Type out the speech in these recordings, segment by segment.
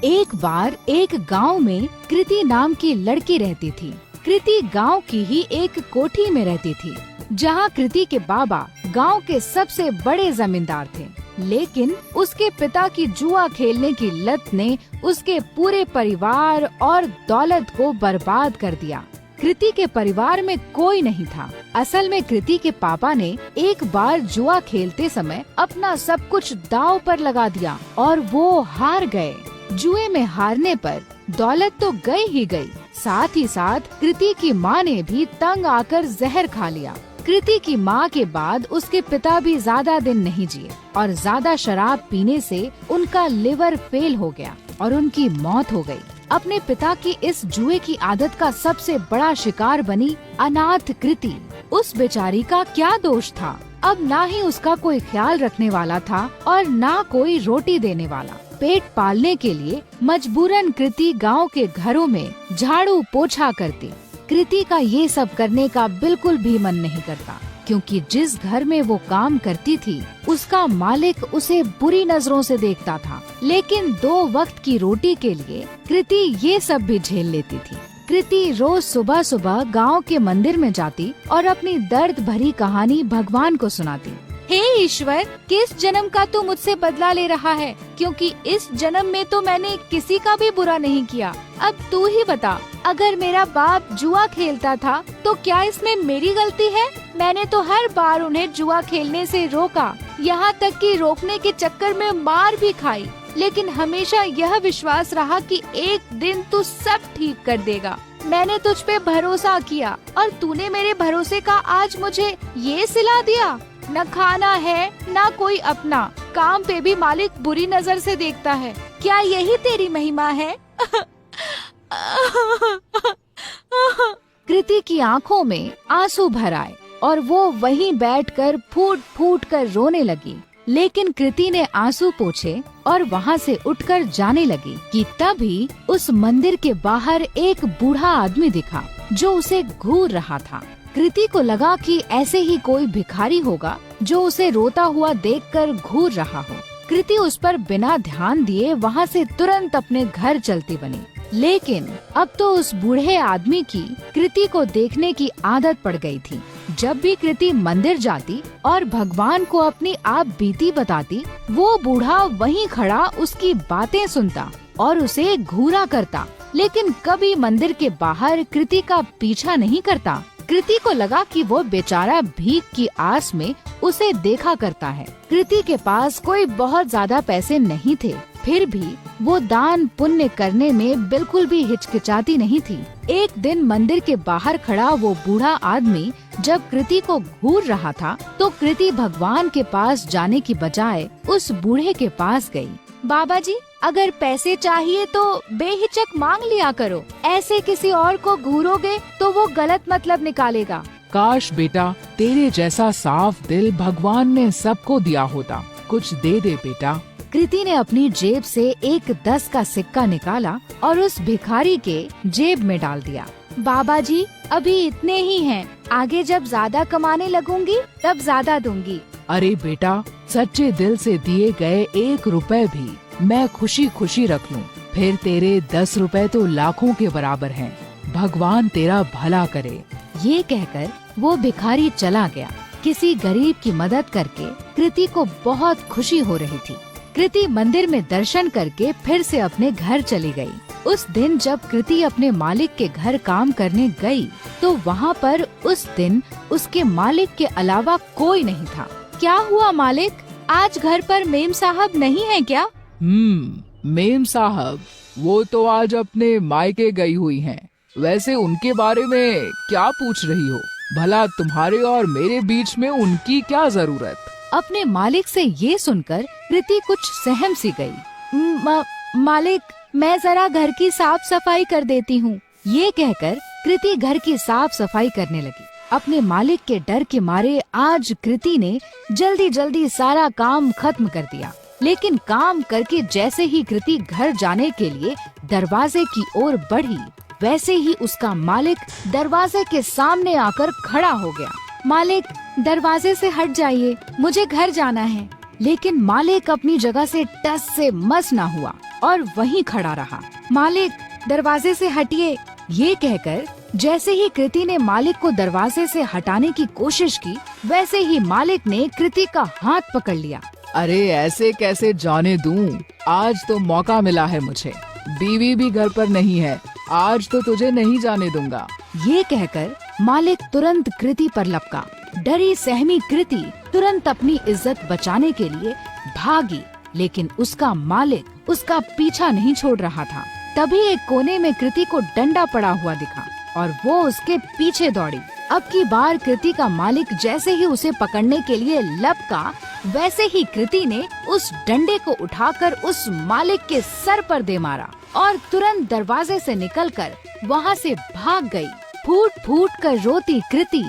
एक बार एक गांव में कृति नाम की लड़की रहती थी। कृति गांव की ही एक कोठी में रहती थी, जहां कृति के बाबा गांव के सबसे बड़े जमींदार थे। लेकिन उसके पिता की जुआ खेलने की लत ने उसके पूरे परिवार और दौलत को बर्बाद कर दिया। कृति के परिवार में कोई नहीं था। असल में कृति के पापा ने एक बार जुआ खेलते समय अपना सब कुछ दांव पर लगा दिया और वो हार गए। जुए में हारने पर दौलत तो गई ही गई, साथ ही साथ कृति की माँ ने भी तंग आकर जहर खा लिया। कृति की माँ के बाद उसके पिता भी ज्यादा दिन नहीं जिए और ज्यादा शराब पीने से उनका लिवर फेल हो गया और उनकी मौत हो गई। अपने पिता की इस जुए की आदत का सबसे बड़ा शिकार बनी अनाथ कृति। उस बेचारी का क्या दोष था? अब ना ही उसका कोई ख्याल रखने वाला था और ना कोई रोटी देने वाला। पेट पालने के लिए मजबूरन कृति गांव के घरों में झाड़ू पोछा करती। कृति का ये सब करने का बिल्कुल भी मन नहीं करता, क्योंकि जिस घर में वो काम करती थी उसका मालिक उसे बुरी नजरों से देखता था। लेकिन 2 वक्त की रोटी के लिए कृति ये सब भी झेल लेती थी। कृति रोज सुबह सुबह गांव के मंदिर में जाती और अपनी दर्द भरी कहानी भगवान को सुनाती। हे ईश्वर, किस जन्म का तू मुझसे बदला ले रहा है? क्योंकि इस जन्म में तो मैंने किसी का भी बुरा नहीं किया। अब तू ही बता, अगर मेरा बाप जुआ खेलता था तो क्या इसमें मेरी गलती है? मैंने तो हर बार उन्हें जुआ खेलने से रोका, यहाँ तक कि रोकने के चक्कर में मार भी खाई, लेकिन हमेशा यह विश्वास रहा कि एक दिन तू सब ठीक कर देगा। मैंने तुझ पे भरोसा किया और तूने मेरे भरोसे का आज मुझे ये सिला दिया। न खाना है न कोई अपना, काम पे भी मालिक बुरी नजर से देखता है। क्या यही तेरी महिमा है? कृति की आंखों में आंसू भर आए और वो वहीं बैठकर फूट फूट कर रोने लगी। लेकिन कृति ने आंसू पोंछे और वहाँ से उठकर जाने लगी कि तभी उस मंदिर के बाहर एक बूढ़ा आदमी दिखा जो उसे घूर रहा था। कृति को लगा कि ऐसे ही कोई भिखारी होगा जो उसे रोता हुआ देखकर घूर रहा हो। कृति उस पर बिना ध्यान दिए वहाँ से तुरंत अपने घर चलती बनी। लेकिन अब तो उस बूढ़े आदमी की कृति को देखने की आदत पड़ गई थी। जब भी कृति मंदिर जाती और भगवान को अपनी आप बीती बताती, वो बूढ़ा वहीं खड़ा उसकी बातें सुनता और उसे घूरा करता, लेकिन कभी मंदिर के बाहर कृति का पीछा नहीं करता। कृति को लगा कि वो बेचारा भीख की आस में उसे देखा करता है। कृति के पास कोई बहुत ज्यादा पैसे नहीं थे, फिर भी वो दान पुण्य करने में बिल्कुल भी हिचकिचाती नहीं थी। एक दिन मंदिर के बाहर खड़ा वो बूढ़ा आदमी जब कृति को घूर रहा था तो कृति भगवान के पास जाने की बजाय उस बूढ़े के पास गई। बाबा जी, अगर पैसे चाहिए तो बेहिचक मांग लिया करो, ऐसे किसी और को घूरोगे तो वो गलत मतलब निकालेगा। काश बेटा, तेरे जैसा साफ दिल भगवान ने सबको दिया होता। कुछ दे दे बेटा। कृति ने अपनी जेब से एक 10 का सिक्का निकाला और उस भिखारी के जेब में डाल दिया। बाबा जी, अभी इतने ही हैं, आगे जब ज्यादा कमाने लगूंगी तब ज्यादा दूंगी। अरे बेटा, सच्चे दिल से दिए गए 1 रुपए भी मैं खुशी खुशी रख लूं, फिर तेरे 10 रुपए तो लाखों के बराबर हैं। भगवान तेरा भला करे। ये कहकर वो भिखारी चला गया। किसी गरीब की मदद करके कृति को बहुत खुशी हो रही थी। कृति मंदिर में दर्शन करके फिर से अपने घर चली गई। उस दिन जब कृति अपने मालिक के घर काम करने गई तो वहाँ पर उस दिन उसके मालिक के अलावा कोई नहीं था। क्या हुआ मालिक, आज घर पर मेम साहब नहीं है क्या? मेम साहब वो तो आज अपने मायके गई हुई हैं। वैसे उनके बारे में क्या पूछ रही हो? भला तुम्हारे और मेरे बीच में उनकी क्या जरूरत? अपने मालिक से ये सुनकर कृति कुछ सहम सी गई। मालिक, मैं जरा घर की साफ सफाई कर देती हूँ। ये कहकर कृति घर की साफ सफाई करने लगी। अपने मालिक के डर के मारे आज कृति ने जल्दी जल्दी सारा काम खत्म कर दिया। लेकिन काम करके जैसे ही कृति घर जाने के लिए दरवाजे की ओर बढ़ी, वैसे ही उसका मालिक दरवाजे के सामने आकर खड़ा हो गया। मालिक, दरवाजे से हट जाइए, मुझे घर जाना है। लेकिन मालिक अपनी जगह से टस से मस न हुआ। और वहीं खड़ा रहा। मालिक, दरवाजे से हटिए, ये कहकर जैसे ही कृति ने मालिक को दरवाजे से हटाने की कोशिश की, वैसे ही मालिक ने कृति का हाथ पकड़ लिया। अरे ऐसे कैसे जाने दूं? आज तो मौका मिला है मुझे, बीवी भी घर पर नहीं है, आज तो तुझे नहीं जाने दूंगा। ये कहकर मालिक तुरंत कृति पर लपका। डरी सहमी कृति तुरंत अपनी इज्जत बचाने के लिए भागी, लेकिन उसका मालिक उसका पीछा नहीं छोड़ रहा था। तभी एक कोने में कृति को डंडा पड़ा हुआ दिखा और वो उसके पीछे दौड़ी। अब की बार कृति का मालिक जैसे ही उसे पकड़ने के लिए लपका, वैसे ही कृति ने उस डंडे को उठाकर उस मालिक के सर पर दे मारा और तुरंत दरवाजे से निकलकर वहाँ से भाग गई। फूट फूट कर रोती कृति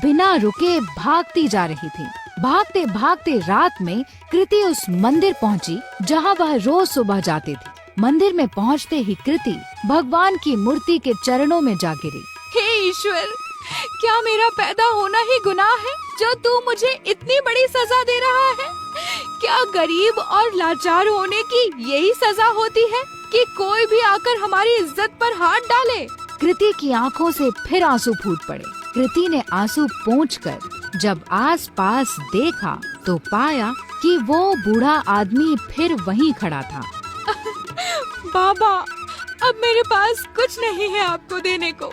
बिना रुके भागती जा रही थी। भागते भागते रात में कृति उस मंदिर पहुँची जहाँ वह रोज सुबह जाती थी। मंदिर में पहुँचते ही कृति भगवान की मूर्ति के चरणों में जा गिरी। हे ईश्वर, क्या मेरा पैदा होना ही गुनाह है जो तू मुझे इतनी बड़ी सजा दे रहा है? क्या गरीब और लाचार होने की यही सजा होती है कि कोई भी आकर हमारी इज्जत पर हाथ डाले? कृति की आंखों से फिर आंसू फूट पड़े। कृति ने आंसू पोंछकर जब आस-पास देखा तो पाया कि वो बूढ़ा आदमी फिर वहीं खड़ा था। बाबा, अब मेरे पास कुछ नहीं है आपको देने को।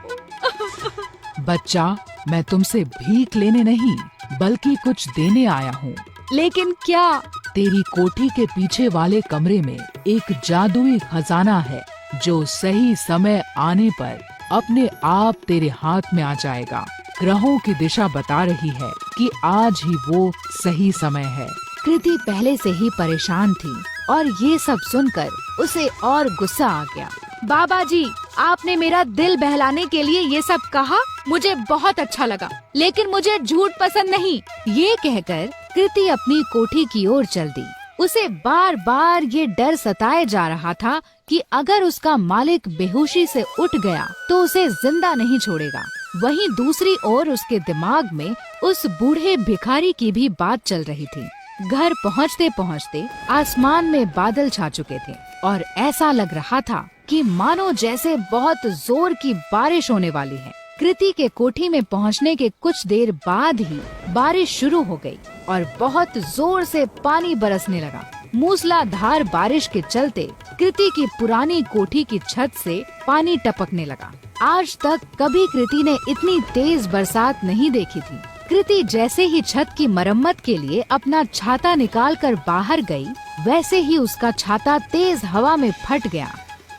बच्चा, मैं तुमसे भीख लेने नहीं बल्कि कुछ देने आया हूँ। लेकिन क्या? तेरी कोठी के पीछे वाले कमरे में एक जादुई खजाना है जो सही समय आने पर अपने आप तेरे हाथ में आ जाएगा। ग्रहों की दिशा बता रही है कि आज ही वो सही समय है। कृति पहले से ही परेशान थी और ये सब सुनकर उसे और गुस्सा आ गया। बाबा जी, आपने मेरा दिल बहलाने के लिए ये सब कहा, मुझे बहुत अच्छा लगा, लेकिन मुझे झूठ पसंद नहीं। ये कहकर कृति अपनी कोठी की ओर चल दी। उसे बार बार ये डर सताए जा रहा था कि अगर उसका मालिक बेहोशी से उठ गया तो उसे जिंदा नहीं छोड़ेगा। वहीं दूसरी ओर उसके दिमाग में उस बूढ़े भिखारी की भी बात चल रही थी। घर पहुँचते पहुँचते आसमान में बादल छा चुके थे और ऐसा लग रहा था कि मानो जैसे बहुत जोर की बारिश होने वाली है। कृति के कोठी में पहुंचने के कुछ देर बाद ही बारिश शुरू हो गई और बहुत जोर से पानी बरसने लगा। मूसलाधार बारिश के चलते कृति की पुरानी कोठी की छत से पानी टपकने लगा। आज तक कभी कृति ने इतनी तेज बरसात नहीं देखी थी। कृति जैसे ही छत की मरम्मत के लिए अपना छाता निकालकर बाहर गई, वैसे ही उसका छाता तेज हवा में फट गया।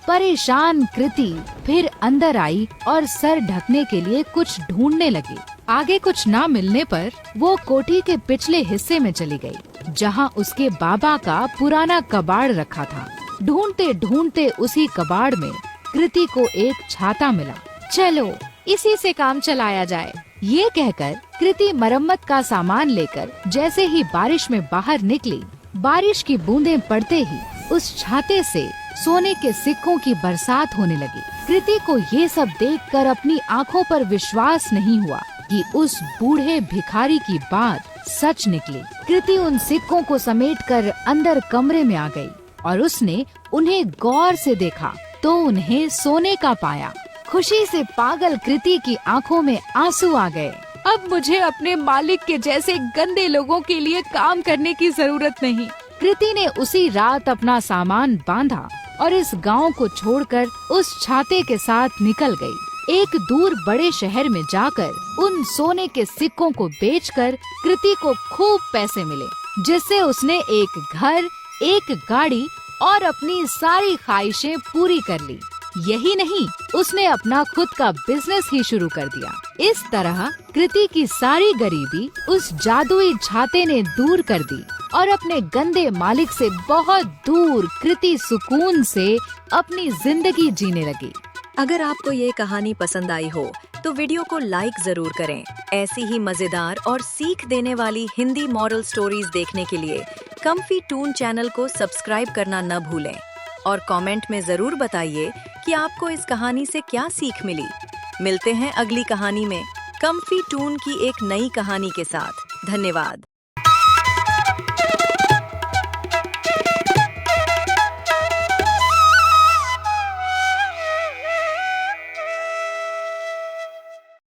परेशान कृति फिर अंदर आई और सर ढकने के लिए कुछ ढूंढने लगी। आगे कुछ ना मिलने पर वो कोठी के पिछले हिस्से में चली गई, जहां उसके बाबा का पुराना कबाड़ रखा था। ढूंढते ढूंढते उसी कबाड़ में कृति को एक छाता मिला। चलो, इसी से काम चलाया जाए। ये कहकर कृति मरम्मत का सामान लेकर जैसे ही बारिश में बाहर निकली, बारिश की बूंदें पड़ते ही उस छाते से सोने के सिक्कों की बरसात होने लगी। कृति को ये सब देखकर अपनी आंखों पर विश्वास नहीं हुआ कि उस बूढ़े भिखारी की बात सच निकली। कृति उन सिक्कों को समेटकर अंदर कमरे में आ गई और उसने उन्हें गौर से देखा तो उन्हें सोने का पाया। खुशी से पागल कृति की आंखों में आंसू आ गए। अब मुझे अपने मालिक के जैसे गंदे लोगों के लिए काम करने की जरूरत नहीं। कृति ने उसी रात अपना सामान बांधा और इस गांव को छोड़कर उस छाते के साथ निकल गई। एक दूर बड़े शहर में जाकर उन सोने के सिक्कों को बेचकर कृति को खूब पैसे मिले, जिससे उसने एक घर, एक गाड़ी और अपनी सारी ख्वाहिशें पूरी कर ली। यही नहीं, उसने अपना खुद का बिजनेस ही शुरू कर दिया। इस तरह कृति की सारी गरीबी उस जादुई छाते ने दूर कर दी और अपने गंदे मालिक से बहुत दूर कृति सुकून से अपनी जिंदगी जीने लगी। अगर आपको ये कहानी पसंद आई हो तो वीडियो को लाइक जरूर करें। ऐसी ही मजेदार और सीख देने वाली हिंदी मॉरल स्टोरीज देखने के लिए कम्फी टून चैनल को सब्सक्राइब करना न भूलें और कमेंट में जरूर बताइए कि आपको इस कहानी से क्या सीख मिली। मिलते हैं अगली कहानी में कम्फी टून की एक नई कहानी के साथ। धन्यवाद।